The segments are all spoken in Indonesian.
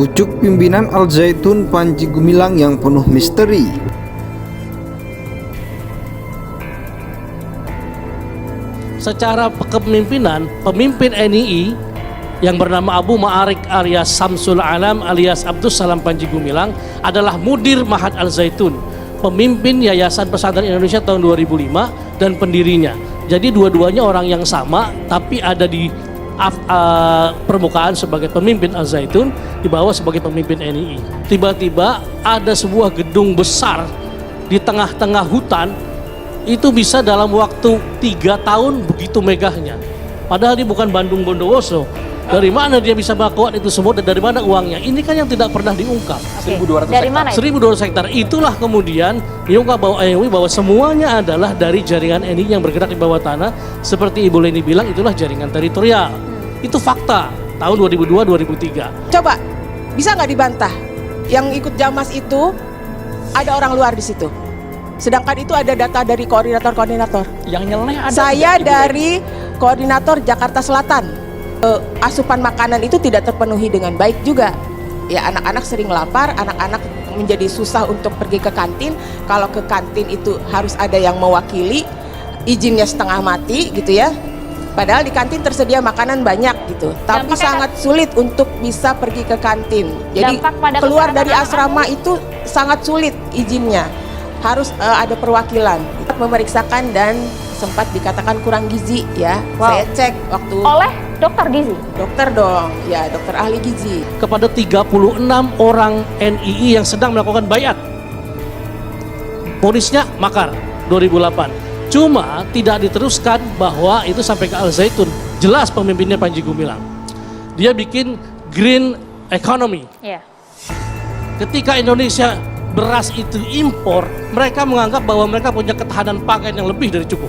Pucuk pimpinan Al Zaitun Panji Gumilang yang penuh misteri. Secara kepemimpinan, pemimpin NII yang bernama Abu Ma'arik alias Samsul Alam alias Abdus Salam Panji Gumilang adalah Mudir Mahat Al Zaitun, pemimpin Yayasan Pesantren Indonesia tahun 2005 dan pendirinya. Jadi dua-duanya orang yang sama, tapi ada di permukaan sebagai pemimpin Al Zaitun, di bawah sebagai pemimpin NII. Tiba-tiba ada sebuah gedung besar di tengah-tengah hutan, itu bisa dalam waktu 3 tahun begitu megahnya. Padahal dia bukan Bandung Bondowoso. Dari mana dia bisa melakukan itu semua dan dari mana uangnya? Ini kan yang tidak pernah diungkap. 1.200 hektar. 1.200 hektar. Itulah kemudian diungkap bahwa semuanya adalah dari jaringan NII yang bergerak di bawah tanah. Seperti Ibu Leni bilang, itulah jaringan teritorial. Itu fakta tahun 2002-2003. Coba, bisa nggak dibantah? Yang ikut Jamas itu ada orang luar di situ. Sedangkan itu ada data dari koordinator-koordinator. Yang nyeleneh ada. Saya dari koordinator Jakarta Selatan. Asupan makanan itu tidak terpenuhi dengan baik juga. Ya, anak-anak sering lapar, anak-anak menjadi susah untuk pergi ke kantin. Kalau ke kantin itu harus ada yang mewakili, izinnya setengah mati gitu ya. Padahal di kantin tersedia makanan banyak gitu, tapi sangat sulit untuk bisa pergi ke kantin. Jadi keluar dari asrama itu sangat sulit izinnya, harus ada perwakilan. Memeriksakan dan sempat dikatakan kurang gizi ya. Saya cek waktu oleh dokter gizi. Dokter dong, ya dokter ahli gizi. Kepada 36 orang NII yang sedang melakukan bayat. Ponisnya makar 2008. Cuma tidak diteruskan bahwa itu sampai ke Al Zaitun. Jelas pemimpinnya Panji Gumilang. Dia bikin green economy. Yeah. Ketika Indonesia beras itu impor, mereka menganggap bahwa mereka punya ketahanan pangan yang lebih dari cukup.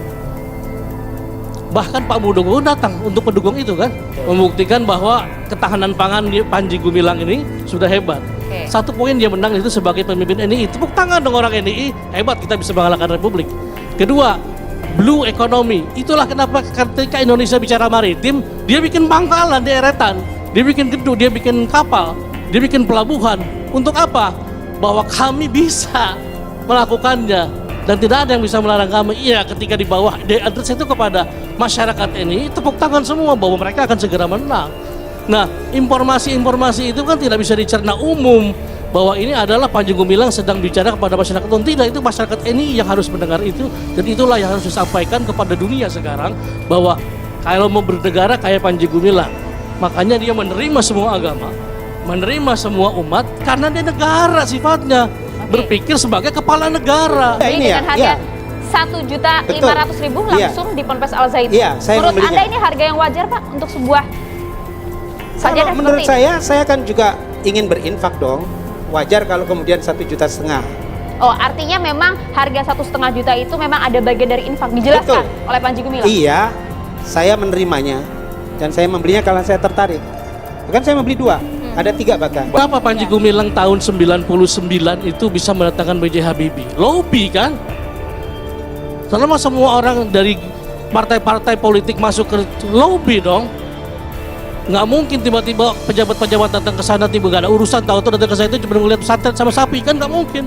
Bahkan Pak Muldoko datang untuk mendukung itu kan, membuktikan bahwa ketahanan pangan di Panji Gumilang ini sudah hebat. Satu poin dia menang itu sebagai pemimpin NII. Tepuk tangan dong orang NII, hebat kita bisa mengalahkan Republik. Kedua, blue economy. Itulah kenapa ketika Indonesia bicara maritim, dia bikin pangkalan di eretan, dia bikin gedung, dia bikin kapal, dia bikin pelabuhan. Untuk apa? Bahwa kami bisa melakukannya dan tidak ada yang bisa melarang kami. Iya, ketika di bawah diadres itu kepada masyarakat ini, tepuk tangan semua bahwa mereka akan segera menang. Nah, informasi-informasi itu kan tidak bisa dicerna umum bahwa ini adalah Panji Gumilang sedang bicara kepada masyarakat. Tidak, itu masyarakat NII yang harus mendengar itu, dan itulah yang harus disampaikan kepada dunia sekarang bahwa kalau mau bernegara kayak Panji Gumilang, makanya dia menerima semua agama, menerima semua umat karena dia negara sifatnya, berpikir sebagai kepala negara. Ini dengan harga 1.500.000 langsung di Ponpes Al Zaitun. Menurut Anda ini harga yang wajar Pak untuk sebuah sajadah? Menurut saya kan juga ingin berinfak dong. Wajar kalau kemudian 1,5 juta. Oh, artinya memang harga 1,5 juta itu memang ada bagian dari infak, dijelaskan oleh Panji Gumilang. Iya, saya menerimanya dan saya membelinya kalau saya tertarik. Kan saya membeli 2, ada 3 bahkan. Kenapa Panji Gumilang tahun 99 itu bisa mendatangkan B.J. Habibie? Lobby kan? Karena semua orang dari partai-partai politik masuk ke lobby dong. Nggak mungkin tiba-tiba pejabat-pejabat datang ke sana tiba gak ada urusan, tahu-tahu datang ke sana itu cuma melihat pesantren sama sapi, kan nggak mungkin.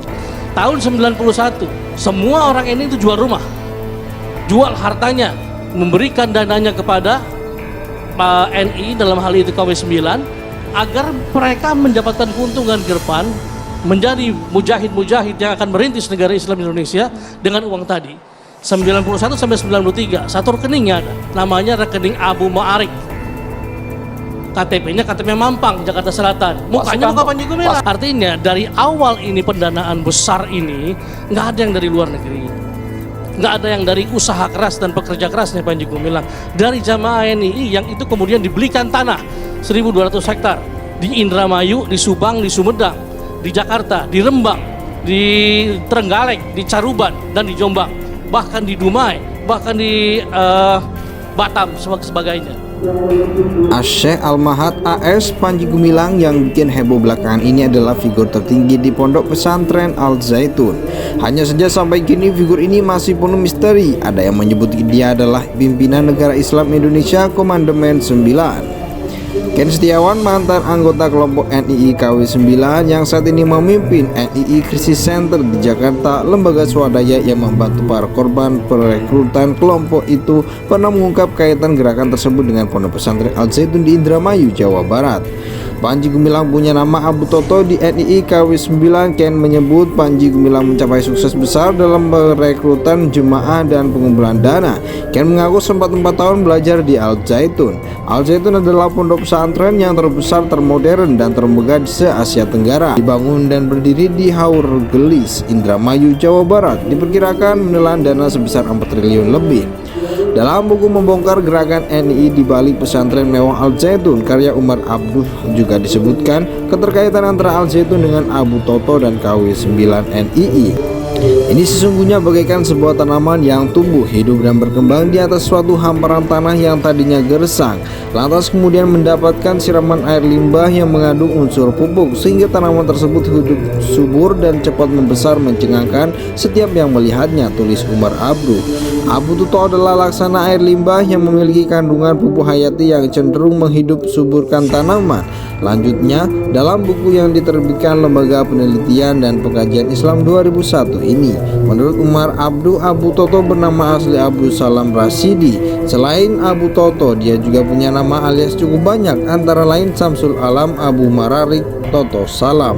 Tahun 91 semua orang ini itu jual rumah, jual hartanya, memberikan dananya kepada NII dalam hal itu KW9 agar mereka mendapatkan keuntungan ke depan menjadi mujahid-mujahid yang akan merintis negara Islam Indonesia dengan uang tadi. 91 sampai 93 satu rekeningnya ada, namanya rekening Abu Ma'arik. KTP-nya KTP Mampang, Jakarta Selatan. Mukanya muka Panji Gumilang. Artinya dari awal ini pendanaan besar ini nggak ada yang dari luar negeri, nggak ada yang dari usaha keras dan pekerja kerasnya Panji Gumilang. Dari jamaah NII yang itu kemudian dibelikan tanah 1.200 hektar di Indramayu, di Subang, di Sumedang, di Jakarta, di Rembang, di Trenggalek, di Caruban dan di Jombang, bahkan di Dumai, bahkan di Batam sebagainya. Syekh Al-Mahat AS Panji Gumilang yang bikin heboh belakangan ini adalah figur tertinggi di Pondok Pesantren Al Zaitun. Hanya saja sampai kini figur ini masih penuh misteri. Ada yang menyebut dia adalah pimpinan negara Islam Indonesia Komandemen 9. Ken Setiawan, mantan anggota kelompok NII KW 9 yang saat ini memimpin NII Crisis Center di Jakarta, lembaga swadaya yang membantu para korban perekrutan kelompok itu, pernah mengungkap kaitan gerakan tersebut dengan Pondok Pesantren Al Zaitun di Indramayu, Jawa Barat. Panji Gumilang punya nama Abu Toto di NII KW 9. Ken menyebut Panji Gumilang mencapai sukses besar dalam perekrutan jemaah dan pengumpulan dana. Ken mengaku sempat 4 tahun belajar di Al Zaitun. Al Zaitun adalah pondok pesantren yang terbesar, termodern, dan termegah di se-Asia Tenggara. Dibangun dan berdiri di Haur Gelis, Indramayu, Jawa Barat. Diperkirakan menelan dana sebesar 4 triliun lebih. Dalam buku membongkar gerakan NII di balik pesantren mewah Al Zaitun karya Umar Abduh juga disebutkan keterkaitan antara Al Zaitun dengan Abu Toto dan KW 9 NII. Ini sesungguhnya bagaikan sebuah tanaman yang tumbuh, hidup, dan berkembang di atas suatu hamparan tanah yang tadinya gersang, lantas kemudian mendapatkan siraman air limbah yang mengandung unsur pupuk sehingga tanaman tersebut hidup subur dan cepat membesar, mencengangkan setiap yang melihatnya, tulis Umar Abduh. Abu Toto adalah laksana air limbah yang memiliki kandungan pupuk hayati yang cenderung menghidup suburkan tanaman. Lanjutnya, dalam buku yang diterbitkan Lembaga Penelitian dan Pengkajian Islam 2001 ini, menurut Umar Abduh, Abu Toto bernama asli Abu Salam Rasidi. Selain Abu Toto, dia juga punya nama alias cukup banyak, antara lain Samsul Alam, Abu Mararik, Toto Salam.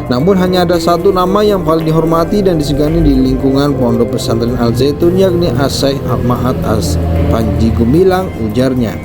Namun hanya ada satu nama yang paling dihormati dan disegani di lingkungan Pondok Pesantren Al Zaitun, yakni As-Syaikh Ahmad Panji Gumilang, ujarnya.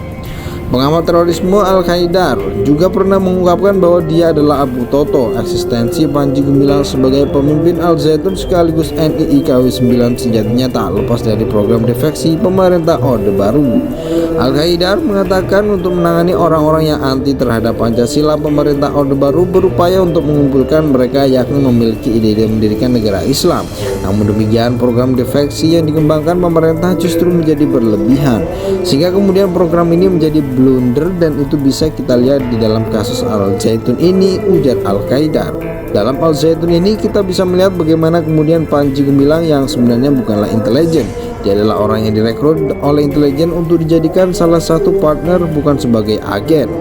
Pengamat terorisme Al-Qaidar juga pernah mengungkapkan bahwa dia adalah Abu Toto. Eksistensi Panji Gumilang sebagai pemimpin Al Zaitun sekaligus NII KW 9 sejatinya tak lepas dari program defeksi pemerintah Orde Baru. Al-Qaidar mengatakan untuk menangani orang-orang yang anti terhadap Pancasila, pemerintah Orde Baru berupaya untuk mengumpulkan mereka yakni memiliki ide mendirikan negara Islam. Namun demikian, program defeksi yang dikembangkan pemerintah justru menjadi berlebihan, sehingga kemudian program ini menjadi blunder, dan itu bisa kita lihat di dalam kasus Al Zaitun ini, ujar Al-Qaidar. Dalam Al Zaitun ini kita bisa melihat bagaimana kemudian Panji Gumilang yang sebenarnya bukanlah intelijen. Dia adalah orang yang direkrut oleh intelijen untuk dijadikan salah satu partner, bukan sebagai agen.